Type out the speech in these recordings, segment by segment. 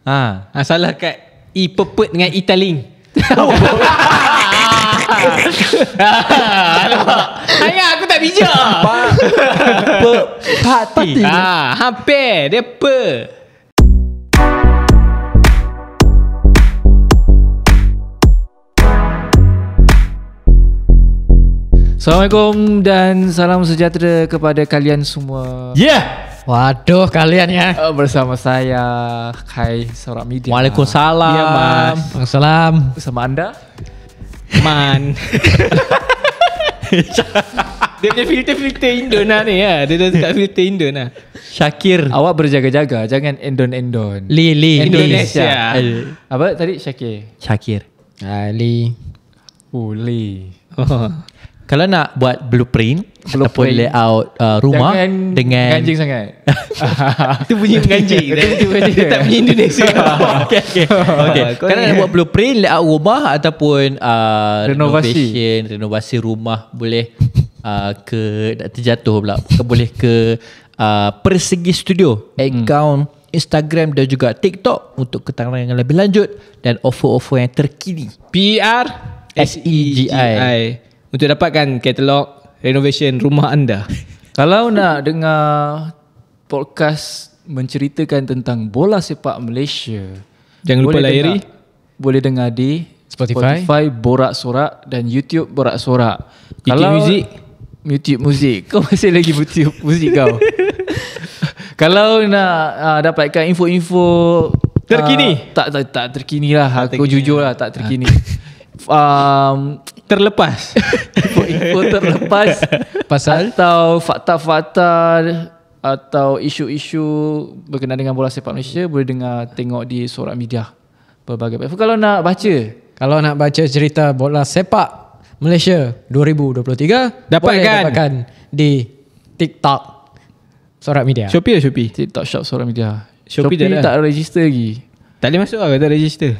Salah kat E-Pepet dengan E-Taling. Alamak. Ayah aku tak bijak. Parti. Hampir. Dia apa? Assalamualaikum dan salam sejahtera kepada kalian semua. Waduh kalian ya. Bersama saya Kai Sorak Media. Waalaikumsalam. Ya, Mas. Waalaikumsalam. Bersama anda Man. Dia punya filter Indon lah ni ya. Dia dah dekat filter Indon lah. Syakir. Awak berjaga-jaga, jangan endon-endon. Li. Indonesia. Apa tadi Syakir? Li. Lee. Kalau nak buat blueprint ataupun layout rumah jangan dengan ganjing sangat. Itu bunyi menganjing. Dia tak punya Indonesia. Okay. Kalau nak buat blueprint layout rumah ataupun renovasi rumah, boleh nak terjatuh pula, boleh ke Persegi Studio, akaun Instagram dan juga TikTok untuk keterangan yang lebih lanjut dan offer-offer yang terkini. PRSEGI untuk dapatkan katalog renovation rumah anda. Kalau nak dengar podcast menceritakan tentang bola sepak Malaysia, Jangan lupa layari. Boleh dengar di Spotify Borak Sorak dan YouTube Borak Sorak. YouTube Muzik. Kau masih lagi YouTube Muzik kau. Kalau nak dapatkan info-info terkini, tak terkini lah. Aku jujur lah, tak terkini. Terlepas. Info terlepas pasal atau fakta-fakta atau isu-isu berkenaan dengan bola sepak Malaysia, boleh tengok di Sorak Media berbagai platform. Kalau nak baca cerita bola sepak Malaysia 2023, dapatkan di TikTok Sorak Media. Shopee. TikTok Shop Sorak Media. Shopee tak register lagi. Tak boleh masuk lah, tak register.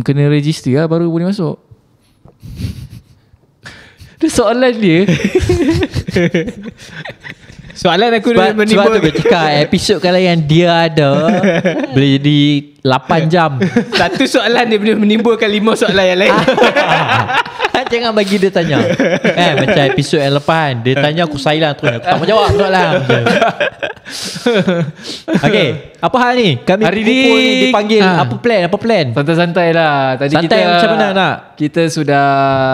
Kena register lah baru boleh masuk. Itu soalan dia. Soalan aku sebab tu bercakap episod kalau yang dia ada boleh jadi 8 jam. Satu soalan dia boleh menimbulkan 5 soalan yang lain. Jangan bagi dia tanya. Macam episod yang lepas dia tanya aku silent terus. Aku tak mau jawab soalan. Okay, apa hal ni? Kami hari kumpul ni dipanggil apa plan? Santai-santai lah. Tadi santai kita macam mana nak? Kita sudah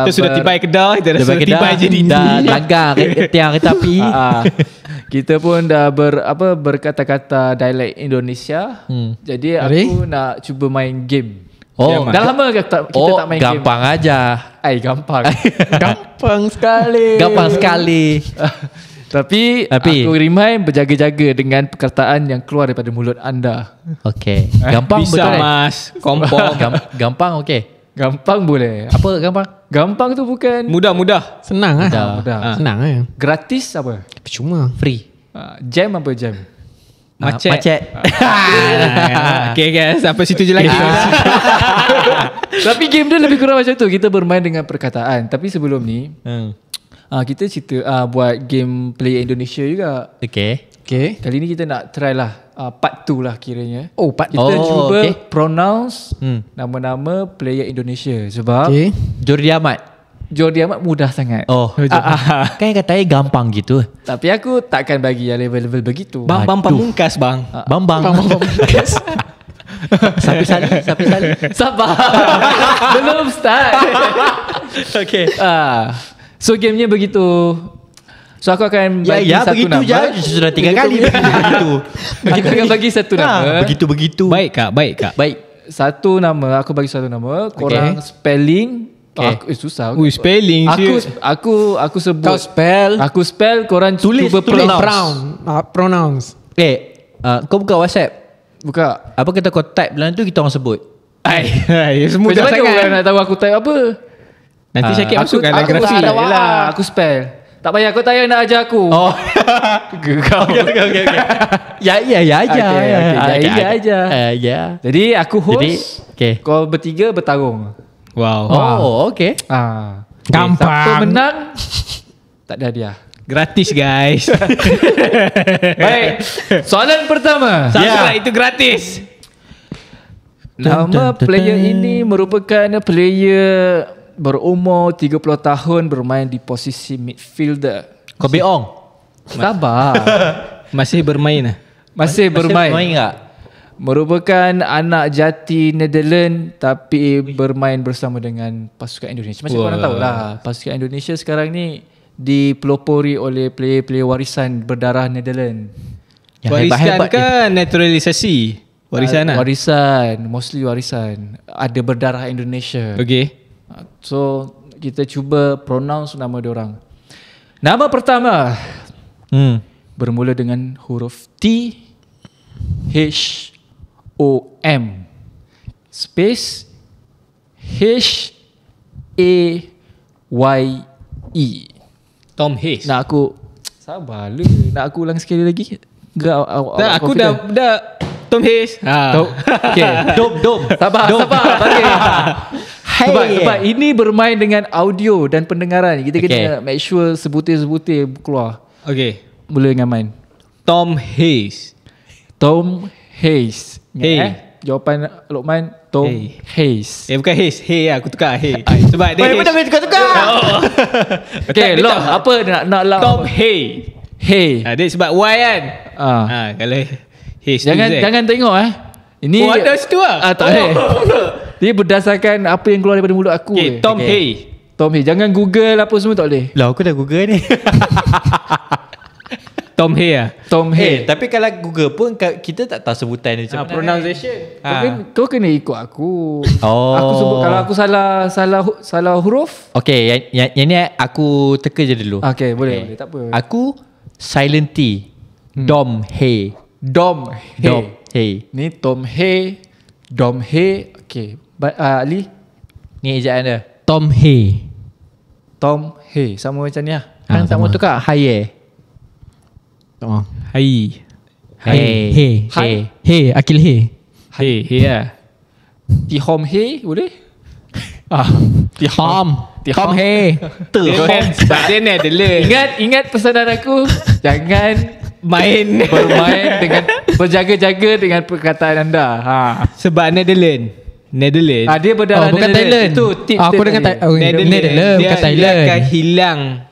tibai Kedah, kita dah tibai jadi dah langgar tiang kereta api. Kita pun dah berkata-kata dialek Indonesia. Jadi aku nak cuba main game. Dah lama kita tak main game. Gampang aja. Gampang. Gampang sekali. Tapi aku remind berjaga-jaga dengan perkataan yang keluar daripada mulut anda. Okay. Gampang bisa betul mas. Kompong. Gampang okay. Gampang boleh. Apa gampang? Gampang tu bukan Mudah. Senang lah. Mudah. Senang lah. Gratis apa? Percuma. Free. Jam apa jam? Macet. Okay guys, sampai situ je lagi. Tapi game dia lebih kurang macam tu. Kita bermain dengan perkataan. Tapi sebelum ni kita cerita buat game player Indonesia juga. Okay. Kali ni kita nak try lah part 2 lah kiranya. Part kita cuba pronounce nama-nama player Indonesia. Sebab Jordi Amat mudah sangat. Kan katanya gampang gitu. Tapi aku takkan bagi yang level-level begitu. Bang Pamungkas bang. Bang Pamungkas. Sapi sali. Sabar. Belum start. Okay. So gamenya begitu. So aku akan bagi satu nama. Ya begitu je. Sudah 3 kali begitu. Kita akan bagi satu nama. Begitu. Baik kak. Baik. Satu nama. Aku bagi satu nama. Korang spelling. Susah. Spelling. Aku sebut. Kau spell. Aku spell. Korang cuba pronounce. Kau buka WhatsApp. Buka. Apa kata kau type dalam tu kita orang sebut. Semua dah sangat. Macam mana nak tahu aku type apa? Nanti Syakir masukkan dalam grafik. Aku spell. Tak payah kau tak payah nak ajar aku. Okay. Ya aja. Jadi aku host. Kau bertiga bertarung. Wow. Okay. Gampang. Siapa menang tak ada hadiah. Gratis guys. Baik. Soalan pertama. Itu gratis. Nama player ini merupakan player berumur 30 tahun bermain di posisi midfielder. Kobe Ong. Sabar. Masih bermain lah. Masih bermain. Bermain tak? Merupakan anak jati Netherlands tapi bermain bersama dengan pasukan Indonesia. Macam korang tahu lah, pasukan Indonesia sekarang ni dipelopori oleh player-player warisan berdarah Netherlands. Warisan kan naturalisasi. Warisan lah. Warisan, mostly warisan. Ada berdarah Indonesia. Okay. So kita cuba pronounce nama diorang. Nama pertama bermula dengan huruf T H O M space H A Y E. Tom Hayes. Nak aku sabar lu. Nak aku ulang sekali lagi? Enggak, Aku dah Tom Hayes. Okay. Dom. Sabar. Bagi. Sebab ini bermain dengan audio dan pendengaran. Kita kena make sure sebutir-sebutir keluar. Okay. Mula dengan main. Tom Hayes. Jawapan Luqman Tom Hayes. Bukan Hayes. Aku tukar Hayes. Sebab dia Hayes. Betul tukar. Okay, Lok, apa nak Lok? Tom Hayes. Dia sebab Y kan. Kalau Hayes Jangan tengok Ini ada situ lah. Tak boleh. Dia berdasarkan apa yang keluar daripada mulut aku. Okay, Tom Hayes. Tom Hayes. Jangan Google apa semua, tak boleh. Lah aku dah Google ni. Tom Hayes lah. Tom Hayes. Tapi kalau Google pun kita tak tahu sebutan dia macam mana. Pronunciation. Kau kena ikut aku. Oh. Aku sebut kalau aku salah huruf. Okay, yang ni aku teka je dulu. Okay, boleh, tak apa. Aku silent T. Dom Hay. Dom Hay. Ni Tom Hay. Dom Hay. Okay. Ali. Ni ejaan dia. Tom Hayes. Tom Hay. Sama macam ni lah. Kan tak mau tukar Haye. Hai. Akil Hay. Hey lah. Tihom Hay boleh? Tom Hay. Sebab dia Netherlands. Ingat pesanan aku. Jangan bermain dengan berjaga-jaga dengan perkataan anda. Sebab Netherlands. Dia berdarah bukan Thailand. Itu tips aku dengan Netherlands bukan Thailand. Dia akan hilang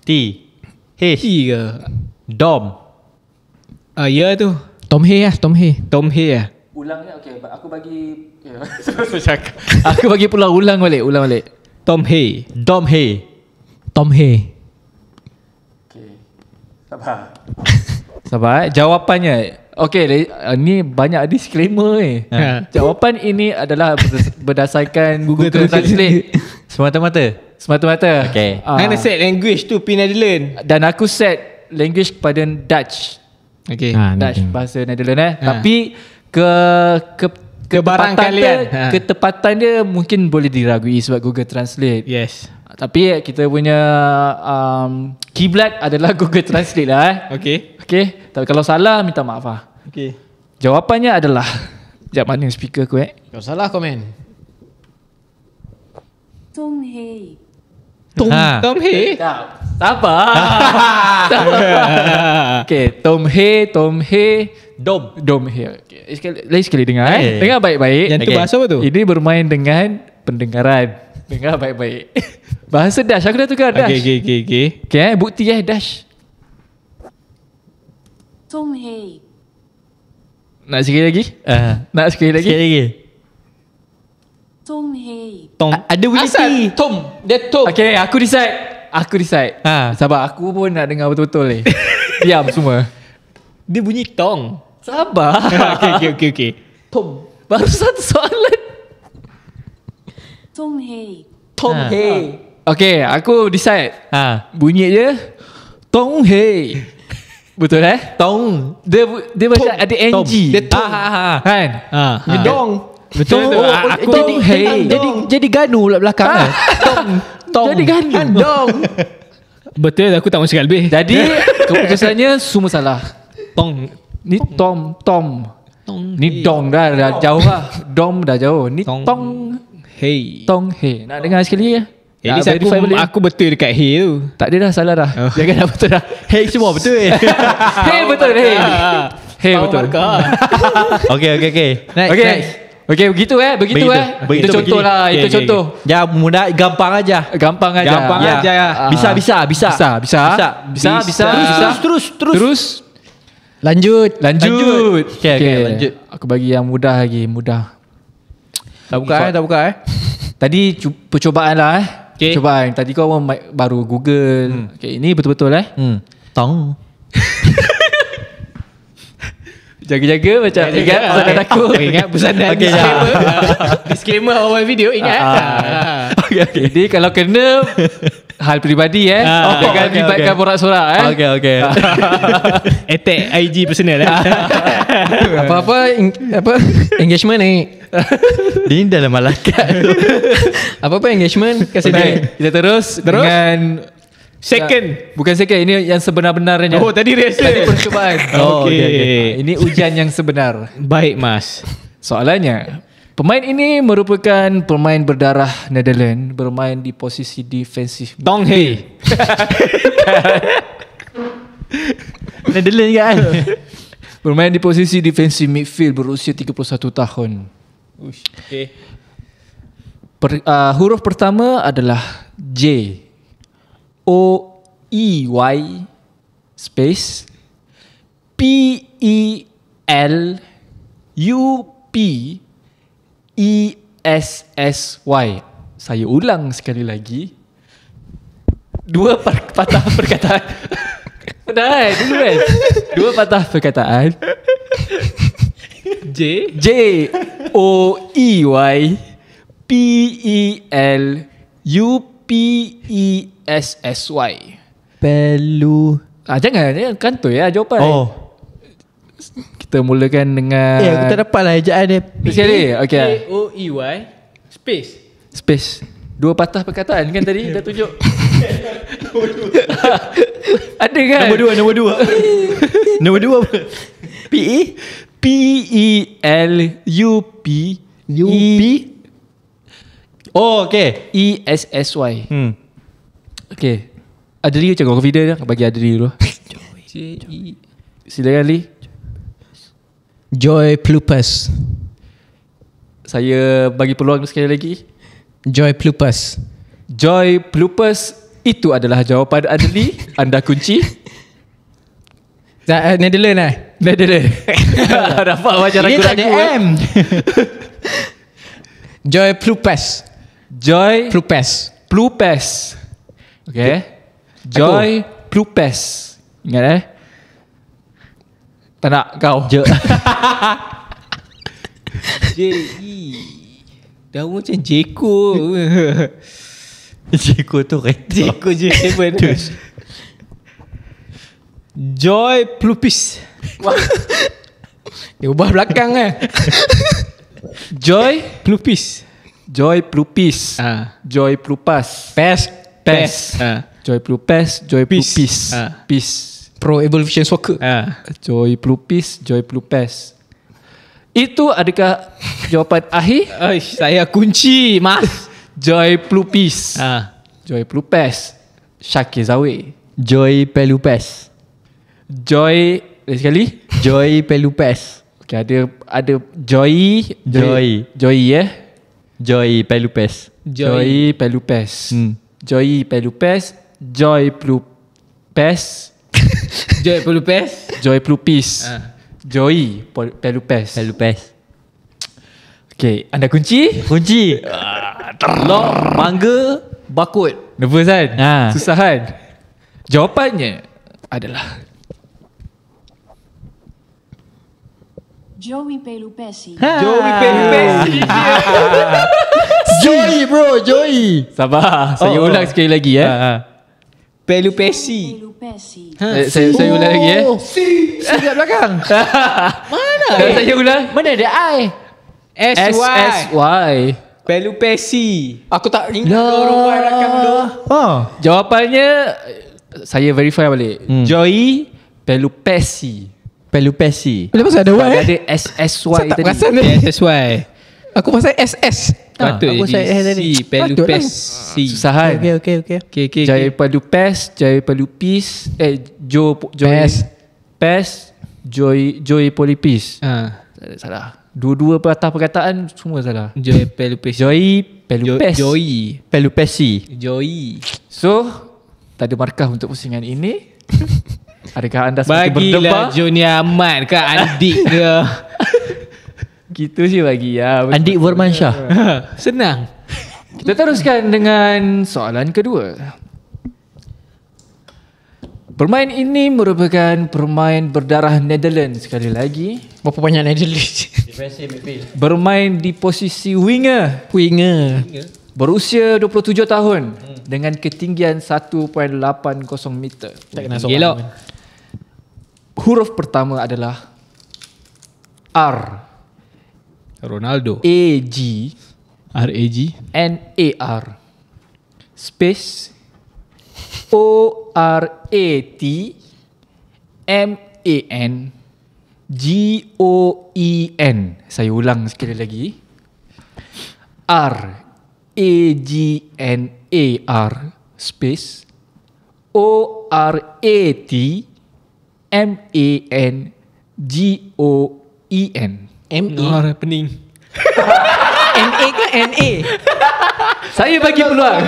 T H ke? Dom. Ya tu. Tom Hayes lah. Ulangnya okey. Aku bagi aku bagi ulang balik. Tom Hayes. Dom Hay. Okey. Sabar. Jawapannya. Okey, ni banyak disclaimer ni. Jawapan ini adalah berdasarkan Google Translate. Semata-mata. Okay. Mana set language tu Netherlands. Dan aku set language kepada Dutch. Okay. Dutch bahasa Netherlands Tapi ketepatan dia mungkin boleh diragui sebab Google Translate. Yes. Tapi kita punya kiblat adalah Google Translate lah. Okay. Tapi kalau salah minta maaf lah. Okay. Jawapannya adalah sekejap mana speaker aku Kalau salah komen. Tom Hayes. Tom Hayes. Sabar. Okay, Tom Hayes. Dom Hayes. Okay. Lagi sekali dengar Dengar baik-baik. Yang tu bahasa apa tu? Ini bermain dengan pendengaran. Dengar baik-baik. Bahasa Dutch. Aku dah tukar Dutch. Okay, bukti Dutch. Tom Hayes. Nak sekali lagi? Sekali lagi? Tom Hayes. Ada bunyi T. Tom. Dia Tom. Okay, aku decide. Sabar, aku pun nak dengar betul-betul ni. Diam semua. Dia bunyi tong. Sabar. Okay. Tom. Baru satu soalan. Tom Hayes. Okay, aku decide. Bunyi je Tom Hayes. Betul Tong. Dia macam ada NG. Dia tong. Kan? Dia dong. Betul tu. Aku Jadi ganu pula belakang kan. Tong. Jadi ganu. Dong. Betul, aku tak mahu cakap lebih. Jadi keputusannya semua salah. Tong. Ni Tom. Ni dong dah jauh lah. Dom dah jauh. Ni Tong Hey. Nak dengar sekali ya? At least aku betul dekat hey tu. Tak ada dah, salah dah. Jangan dah betul dah. Hey semua betul. Hey betul. Hey betul. Okay. Next. Okey, begitu Begitu Begitu Itu contoh begini. lah. Okey, Itu okey, contoh. Ya mudah, gampang aja. Gampang aja. Gampang Ya. aja. Bisa. Terus. Lanjut. Okey, lanjut. Aku bagi yang mudah lagi. Mudah. Tak buka. Tadi percobaan lah Okey. Percobaan. Tadi kau baru Google. Okey, ini betul-betul Tong. Jaga-jaga macam ingat pesanan aku. Ingat pesanan Okey, disclaimer. Disclaimer awal video ingat. Okay. Jadi kalau kena hal peribadi jangan libatkan borak-sorak Okey. Attack IG personal Apa engagement ni? Dia ni dalam malakat tu. Apa engagement kasih dia. Kita terus dengan Second. bukan second, ini yang sebenar-benarnya. Oh, tadi rehearsal. Tadi percobaan. Okey. Ini ujian yang sebenar. Baik Mas. Soalannya, pemain ini merupakan pemain berdarah Netherlands, bermain di posisi defensif. Tong Hei. Netherlands kan. Bermain di posisi defensif midfield, berusia 31 tahun. Okay. Huruf pertama adalah J. O-E-Y space P-E-L-U-P-E-S-S-Y. Saya ulang sekali lagi. Dua patah perkataan. Dah dulu kan. Dua patah perkataan. J. J-O-E-Y P-E-L-U-P-E-S-S-Y. Pelu. Jangan kantoi jawapan. Oh. Kita mulakan dengan Aku tak dapat lah ejaan dia. sekali. Okey. O-E-Y Space. Space. Dua patah perkataan kan tadi dah tunjuk. Ada kan? Nombor dua apa? P-E? P-E-L-U-P Oh, okay. E-S-S-Y. Okay. Adli macam confident dah. Bagi Adli dulu. Silakan Ali. Joy Plupas. Saya bagi peluang sekali lagi. Joy Plupas. Joy Plupas. Itu adalah jawapan Adli. Anda kunci. Netherlands Netherlands. Dapat macam Dia tak ragu-ragu. ada M. Joy Plupas. Joy Plupas. Plupas. Okay. Joy Plupas. Ingat Tak nak kau. J-E. Dah macam Jeko. Jeko tu kereta. Jeko J7. Joy Plupis. Dia ubah belakang Joy Plupis. Joy Plupis. Joy Plupas. PES. PES. Joy Plupas. Joy Peace. Plupis. Peace. Pro Evolution Soccer. Joy Plupis. Joy Plupas. Itu adakah jawapan akhir? Saya kunci Mas. Joy Plupis. Joy Plupas. Syakir Zawi. Joy Pelupes. Joy sekali. Joy Pelupes. Okay, ada Joy Joy Pelupes. Joy Pelupes. Joy Pelupes. Joy Plupes. Joy Plupes. Joy Plupis. Joy Pelupes. Pelupes. Okay, anda kunci. Lock, mangga, bakut. Nervous kan? Susah kan? Jawapannya adalah Joey Pelupesi. Joey Pelupesi. Joy bro, Joy. sabar. Saya ulang sekali lagi Pelupesi. Pelupesi. Saya ulang lagi Kat belakang. Saya ulang. Mana ada I? SSY. Pelupesi. Aku tak ingat rumah belakang tu. Jawapannya saya verify balik. Joy Pelupesi. Pelupesi. Lepas ada Y Ada SSY Saya tak tadi. perasan ni. SSY. Aku pasal SS. Patut aku jadi saya tadi. C. Pelupesi. Susahan. Okay. Joy Pelupes, Joy Pelupis, Joy Pes. Pes, Joy Polipis. Ah. Salah. Dua-dua patah perkataan semua salah. Joy Pelupesi. Joy Pelupes. Joy. Pelupesi. Joy. So, tak ada markah untuk pusingan ini. Adakah anda semakin Bagilah berdebar? Junior Ahmad ke Andik ke. Gitu sih bagi ya. Andik Vermansyah. Senang. Kita teruskan dengan soalan kedua. Permain ini merupakan permain berdarah Netherlands sekali lagi. Berapa banyak Netherlands? Bermain di posisi winger. Winger. Berusia 27 tahun dengan ketinggian 1.80 meter. Tak kena soalan. Gelok. Huruf pertama adalah R. Ronaldo. A-G RAG. N-A-R space O-R-A-T M-A-N G-O-E-N. Saya ulang sekali lagi. R-A-G-N-A-R space O-R-A-T M-A-N G-O-E-N. Orang pening. NA ke NA? Saya bagi peluang.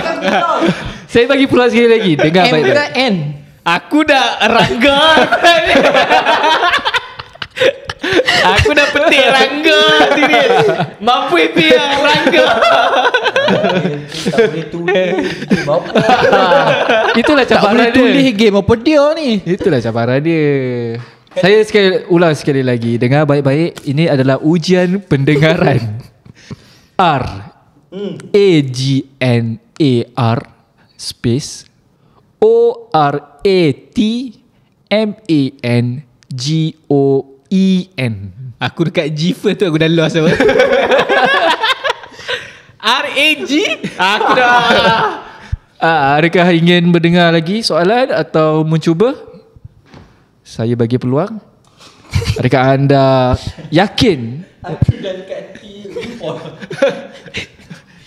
Saya bagi peluang sekali lagi. Dengar M ke baik-baik. N? Aku dah rangga. Aku dah petik rangga sini. Mampu dia rangga. Itulah Tak boleh cabaran tulis dia. game apa dia ni? Itulah cabaran dia. Saya ulang sekali lagi. Dengar baik-baik. Ini adalah ujian pendengaran. R A-G-N-A-R space O-R-A-T M-A-N G-O-E-N. Aku dekat G first tu aku dah lost apa. RAG. Aku dah. Adakah ingin mendengar lagi soalan atau mencuba? Saya bagi peluang. Adakah anda yakin?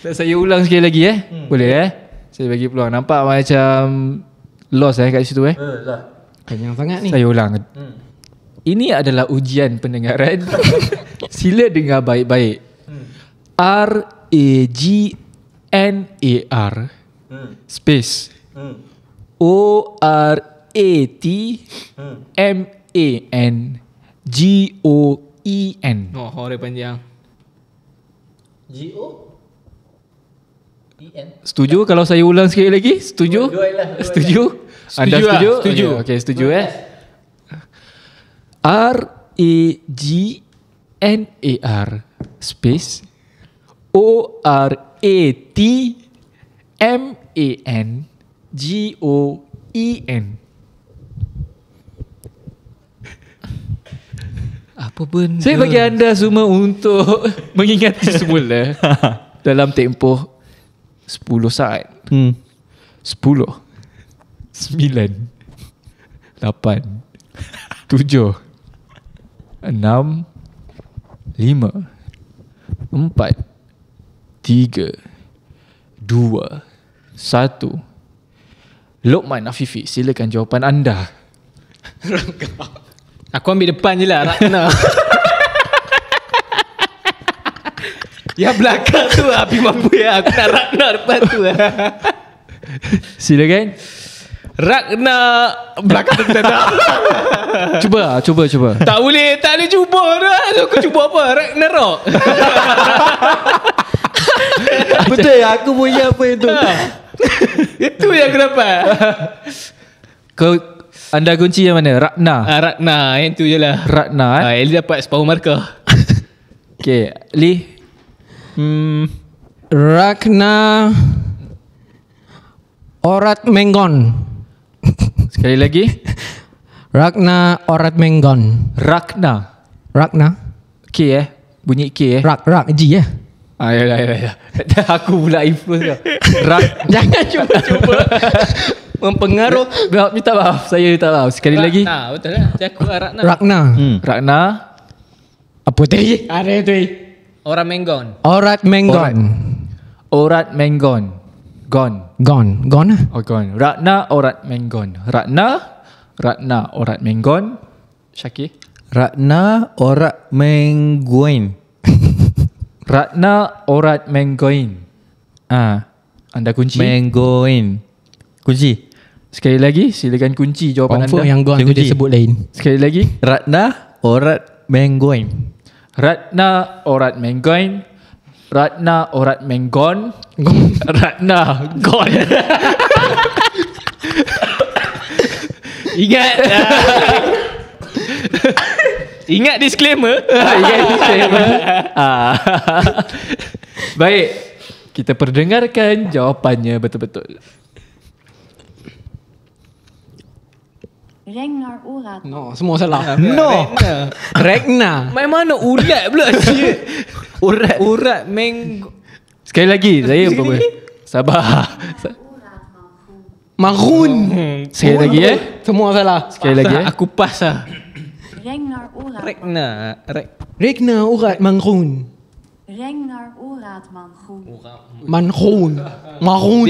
Saya ulang sekali lagi Boleh Saya bagi peluang. Nampak macam lost kat situ Kenyang sangat ni. Saya ulang. Ini adalah ujian pendengaran. Sila dengar baik-baik. R-A-G-N-A-R space O-R-A-T M-A-N G-O-E-N. Oh, hore panjang. Setuju kalau saya ulang sekali lagi? Setuju? Setuju? Anda Setuju lah, setuju? setuju. Okey, setuju R-A-G-N-A-R space O-R-A-T M-A-N G-O-E-N. Apa benda? Saya bagi anda semua untuk mengingati semula dalam tempoh 10 saat. 10 9 8 7 6 5 4 3 2 1. Lokman Afifi, silakan jawapan anda. Aku ambil depan je lah Ratna. Yang belakang tu api mampu ya. Aku nak Ratna depan tu Silakan. Ratna belakang tu tak. Cuba. Tak boleh cuba dah. Aku cuba apa? Ragnarok. Betul ya, aku punya apa itu. Itu yang aku dapat. Anda kunci yang mana? Ratna. Ratna yang tu je lah. Ratna Eli dapat separuh markah. Okay, Lee. Ragna Orat Menggon. Sekali lagi. Ragna Orat Menggon. Ragna. Ragna. K bunyi K Rak G ya. Ya. Aku pula influence kau. Jangan cuba-cuba mempengaruh. Minta maaf. Saya minta maaf. Sekali lagi. Ratna, betul lah. Macam aku lah Ratna. Ragna. Ragna. Apa tadi? Ada tu. Orang Menggon. Orat Menggon. Orat Menggon. Gone. Gone lah. Oh, gone. Ratna Orat Menggon. Ratna Orat Menggon. Syakir. Ratna Orat Mengguin. Ratna Orat Menggoin. Anda kunci. Menggoin. Kunci. Sekali lagi, silakan kunci jawapan Confirm anda. yang gone tu dia Kunci. sebut lain. Sekali lagi. Ratna Orat Menggoin. Ratna Orat Menggoin. Ratna Orat Menggon. Ratna Gon. Ingat. Ingat disclaimer. Ingat disclaimer. Baik. Kita perdengarkan jawapannya betul-betul. Ragnar Orat. No, semua salah. No. Ragnar. Main mana ulat pula. Urat meng. Sekali lagi. Saya sabar. Marun. Sekali lagi Semua salah. Sekali lagi Aku pas lah. Ragnar Orat. Ragnar urat Marun. Ragnar Orat Mangroen. Marun. Marun.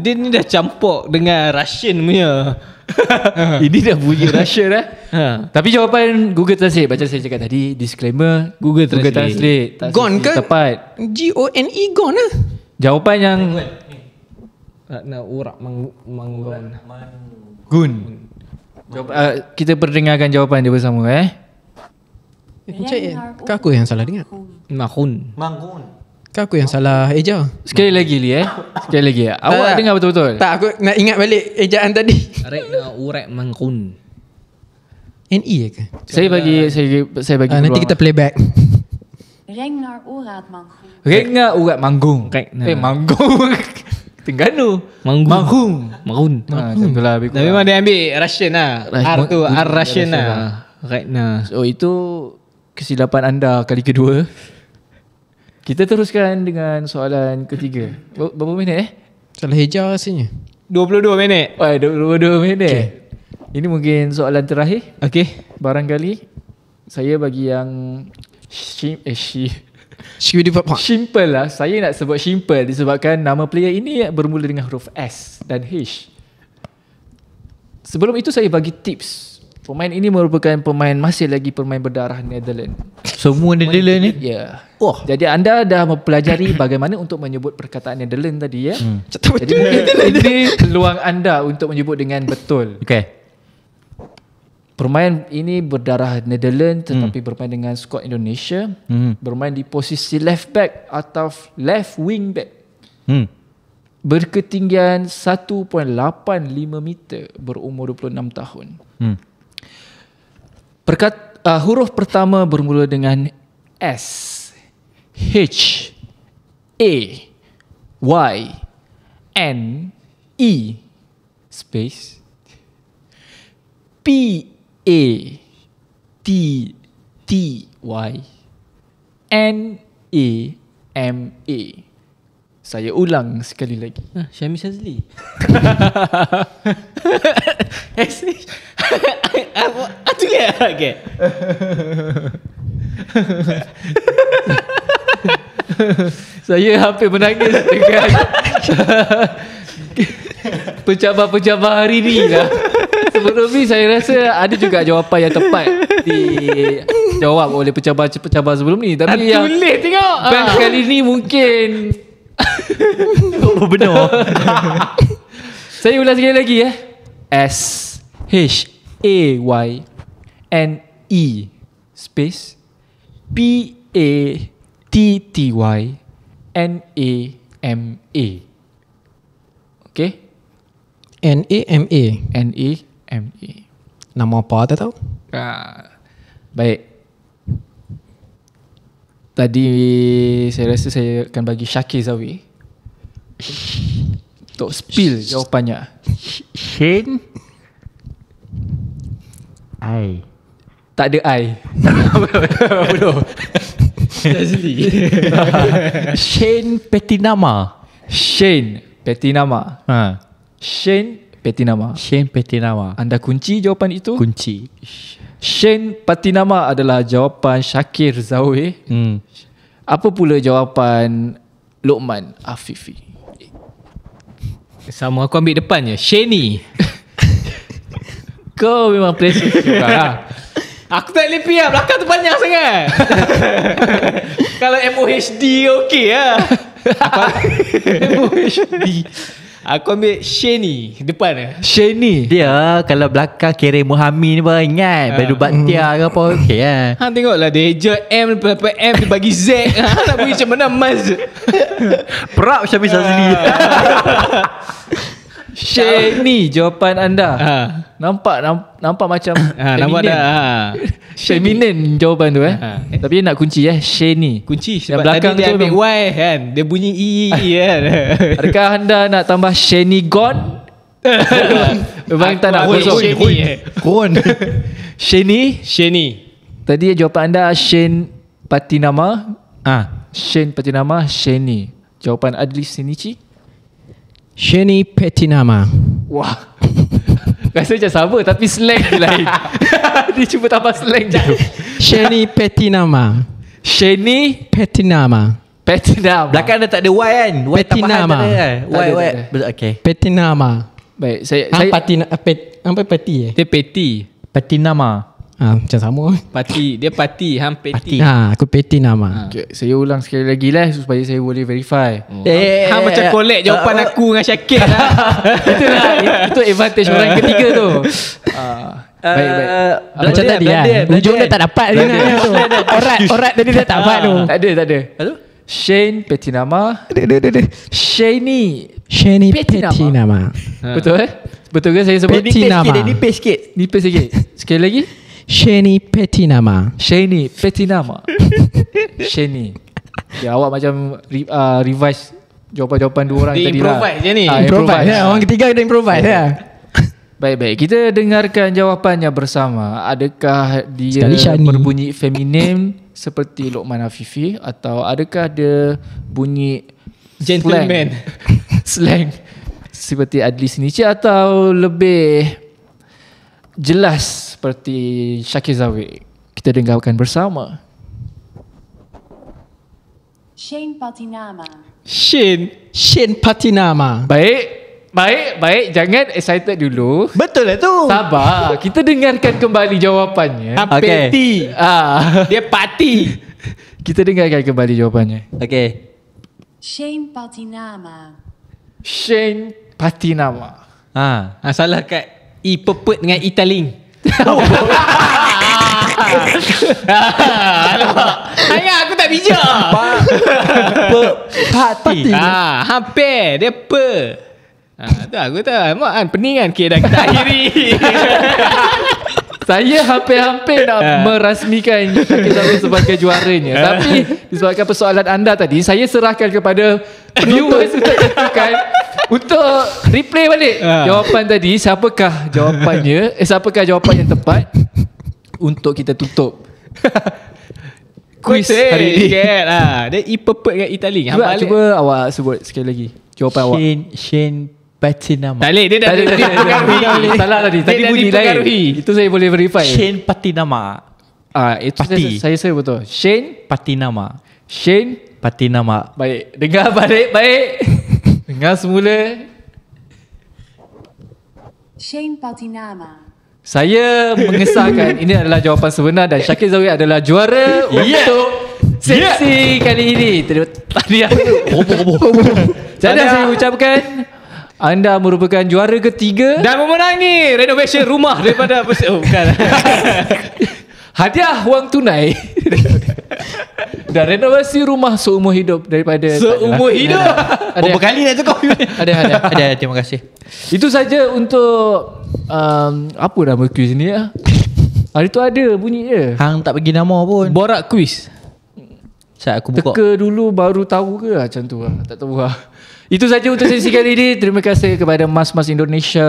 Dia ni dah campur dengan Russian punya. Ini dah bunyi Russian Tapi jawapan Google Translate. Macam saya cakap tadi, disclaimer Google Translate. Tak Gone ke? tepat. Gone gone lah. Jawapan yang Ratna urat manggon. Gun. Kita perdengarkan jawapan dia bersama Kau aku yang salah dengar. Mahun. Kau aku yang salah eja. Sekali lagi Li Sekali lagi Awak dengar betul-betul. Tak, aku nak ingat balik ejaan tadi. Ratna urat manggon. NE ke? Saya bagi Nanti peluang. kita playback. Ragnar Orat Mangroen. Rengga urat manggung. Rengga. Manggung. Tengganu. Manggung. Manggung. Macam tu lah. Tapi memang dia ambil Russian lah. R tu R Russian lah. Ratna. So itu kesilapan anda kali kedua. Kita teruskan dengan soalan ketiga. Berapa minit Salah eja rasanya. 22 minit. 22 minit. Okay. Ini mungkin soalan terakhir. Okay. Barangkali saya bagi yang simple lah. Saya nak sebut simple disebabkan nama player ini bermula dengan huruf S dan H. Sebelum itu saya bagi tips. Pemain ini merupakan masih lagi pemain berdarah Netherlands. Semua Netherlands ni. Ya. Jadi anda dah mempelajari bagaimana untuk menyebut perkataan Netherlands tadi ya. Jadi mungkin ini peluang anda untuk menyebut dengan betul. Okay. Pemain ini berdarah Netherlands tetapi bermain dengan skuad Indonesia. Bermain di posisi left back atau left wing back. Berketinggian 1.85 meter, berumur 26 tahun. Huruf pertama bermula dengan S, H, A, Y, N, E, space, P, A, T, T, Y, N, A, M, A. Saya ulang sekali lagi. Syami Shazli. Apa lihat okay. Saya hampir menangis dengan pencabar-pencabar hari ni lah. Sebelum ni saya rasa ada juga jawapan yang tepat dijawab oleh pencabar-pencabar sebelum ni. Tapi yang tulis tengok. best kali ni mungkin Benar. saya ulang sekali lagi S, H, A, Y, N, E, space, P, A, T, T, Y, N, A, M, A. Okay? NAMA. N, A, M, A. Nama apa tak tahu? Baik. Tadi saya rasa saya akan bagi Syakir Zawi untuk spill jawapannya. Shane I. Tak ada I. Bodoh. Shane Petinama. Shane Petinama. Shane Petinama. Shane Petinama. Anda kunci jawapan itu? Kunci. Shane Petinama adalah jawapan Syakir Zawi. Apa pula jawapan Luqman Afifi? Sama aku ambil depannya. Shani. Kau memang precious juga lah. Aku tak boleh pilih lah. Belakang tu panjang sangat. Kalau MOHD okey lah. MOHD. Aku ambil Shani depan lah. Shani. Dia kalau belakang kira Muhammad ni pun ingat Badu Baktia ke apa okey lah. Hang tengoklah dia eja M lepas M dia bagi Z. Nak bunyi macam mana Maz. Perap Syafiq Sazli. Shani jawapan anda. Nampak macam Nampak feminine. dah. Feminine jawapan tu Tapi nak kunci Shani. Kunci yang sebab belakang tadi dia tu ambil Y kan. Dia bunyi E kan. Adakah anda nak tambah Shani Gone? Memang tak nak kosong. Kon. Shani. Shani. Tadi jawapan anda Shane Patinama. Shane Patinama, Shani. Jawapan Adlis Sinichi. Shani Petinama. Wah. Rasa macam sama tapi slang je lain. Dia cuba tambah slang je. Shani Petinama. Shani Petinama. Petinama. Belakang dia tak ada Y kan. Y tambahan Petinama. tak ada kan. Tak ada, tak ada. Okay. Petinama. Baik, saya Apa peti Dia peti. Patinama. Macam sama. Pati. Dia pati. Hang peti. Aku Petinama. okay, saya ulang sekali lagi lah supaya saya boleh verify. Hang macam collect jawapan aku dengan Syakir lah. Itu advantage orang ketiga tu. Baik. Macam tadi ujung dia tak dapat dia nak tu. Orat tadi dia tak dapat tu. Tak ada. Shane Petinama. Shani. Shani Petinama. Petinama. Betul Betul ke saya sebut? Petinama. Nipis sikit. Nipis sikit. Sekali lagi. Shani Petinama. Shani Petinama. Shani. Ya, awak macam revise jawapan-jawapan dua orang Dia tadi lah. improvise je ni. Improvise. Orang ketiga kena improvise lah. Baik. Kita dengarkan jawapannya bersama. Adakah dia Sekali Shani. berbunyi feminin seperti Lokman Afifi atau adakah dia bunyi Gentleman. slang seperti Adli Sinici atau lebih jelas seperti Syakir Zawiq? Kita dengarkan bersama. Shane Patinama. Shane Patinama. Baik. Jangan excited dulu. Betul lah tu. Sabar. Kita dengarkan kembali jawapannya. Okay. Peti. Dia pati. Kita dengarkan kembali jawapannya. Okay. Shane Patinama. Shane Patinama. Salah kat I pepet dengan Italing. Alamak. Ayah aku tak bijak. Pati. Hampir. Dia pe. Tu aku tahu. Mak kan pening kan. Okay dah kita akhiri. Saya hampir-hampir nak merasmikan Syakir Zawiq sebagai juaranya. Tapi disebabkan persoalan anda tadi, saya serahkan kepada viewers untuk tentukan, untuk replay balik jawapan tadi. Siapakah jawapannya? Siapakah jawapan yang tepat untuk kita tutup kuis hari ini. Dia I pepet dengan Italing. Cuba awak sebut sekali lagi jawapan awak. Shane Patinama. Tak boleh. Dia dah dipengaruhi. Salah tadi. Tadi dah bunyi dipengaruhi. lain. Itu saya boleh verify. Shane Patinama. Itu Pati. saya betul. Shane Patinama. Patinama. Baik. Dengar baik. Dengar semula. Shane Patinama. Saya mengesahkan ini adalah jawapan sebenar dan Syakir Zawiq adalah juara untuk sesi kali ini. Tahniah. Jadi saya ucapkan anda merupakan juara ketiga Dan memenangi renovation rumah daripada bukan. hadiah wang tunai dan renovasi rumah seumur hidup daripada Seumur hidup. Berapa kali nak cakap? Ada. Terima kasih. Itu saja untuk apa nama kuis ni ya? Hari tu ada bunyi je. Hang tak bagi nama pun. Borak quiz. Saya aku buka. Teka dulu baru tahu ke macam tu lah. Tak tahu lah. Itu saja untuk sesi kali ini. Terima kasih kepada Mas-Mas Indonesia.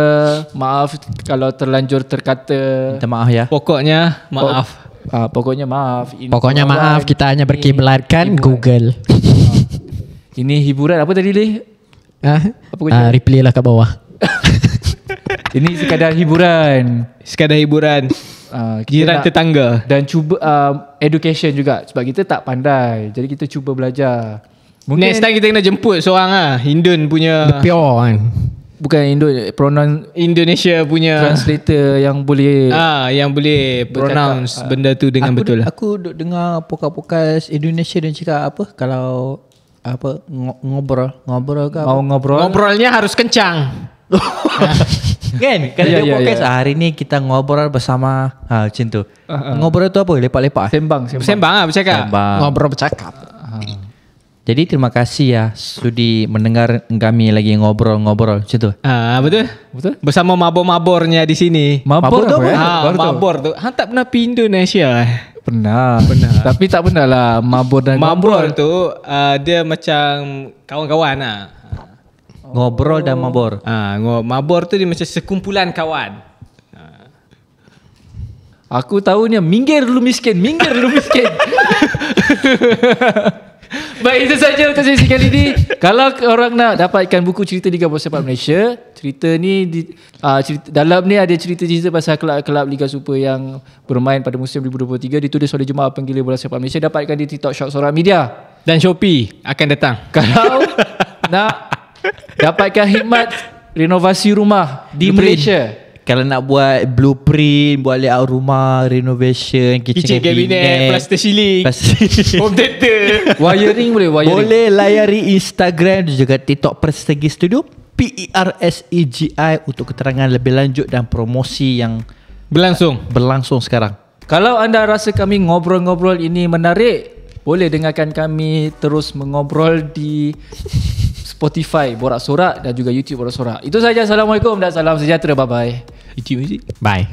Maaf kalau terlanjur terkata. Minta maaf ya. Pokoknya maaf. Pokoknya maaf. Pokoknya maaf, kita hanya berkiblatkan Google. Ini hiburan apa tadi Lih? Apa kau cakap? Replay lah kat bawah. Ini sekadar hiburan. Jiran nak- tetangga. Dan cuba education juga. Sebab kita tak pandai. Jadi kita cuba belajar. Next time kita kena jemput seorang Hindun punya. Pure kan. bukan pronoun Indonesia punya translator yang boleh yang boleh pronounce benda tu dengan betul. Aku duk dengar podcast Indonesia dan cakap apa kalau apa ngobrol ke apa? mau ngobrol. Ngobrolnya harus kencang. Kan kalau Ya, dia ya, podcast ya. hari ni kita ngobrol bersama macam tu. Ngobrol tu apa? Lepak-lepak. Sembang lah bercakap. Sembang. Ngobrol bercakap. Jadi terima kasih ya sudi mendengar kami lagi ngobrol-ngobrol macam tu. Betul. Bersama mabor-mabornya di sini. Mabor tu apa? apa? Mabor tu. Hang tak pernah pergi Indonesia. Pernah. Tapi tak pernah lah mabur dan Mabor tu dia macam kawan-kawan lah. Ngobrol dan mabor. Mabor tu dia macam sekumpulan kawan. Aku tahu ni minggir dulu miskin. Baik, itu saja untuk sesi kali ini. Kalau orang nak dapatkan buku cerita Liga Bola Sepak Malaysia, cerita ni dalam ni ada cerita-cerita pasal kelab-kelab Liga Super yang bermain pada musim 2023, ditulis oleh Jemaah Penggila Bola Sepak Malaysia. Dapatkan di TikTok Shop Sorak Media. Dan Shopee akan datang. Kalau nak dapatkan khidmat renovasi rumah di Malaysia, Kalau nak buat blueprint, buat layout rumah, renovation, kitchen cabinet, plaster ceiling, home theater, wiring boleh wiring. boleh layari Instagram dan juga TikTok Persegi Studio PERSEGI untuk keterangan lebih lanjut dan promosi yang berlangsung sekarang. Kalau anda rasa kami ngobrol-ngobrol ini menarik, boleh dengarkan kami terus mengobrol di Spotify Borak Sorak dan juga YouTube Borak Sorak. Itu saja. Assalamualaikum dan salam sejahtera. Bye-bye. Bye.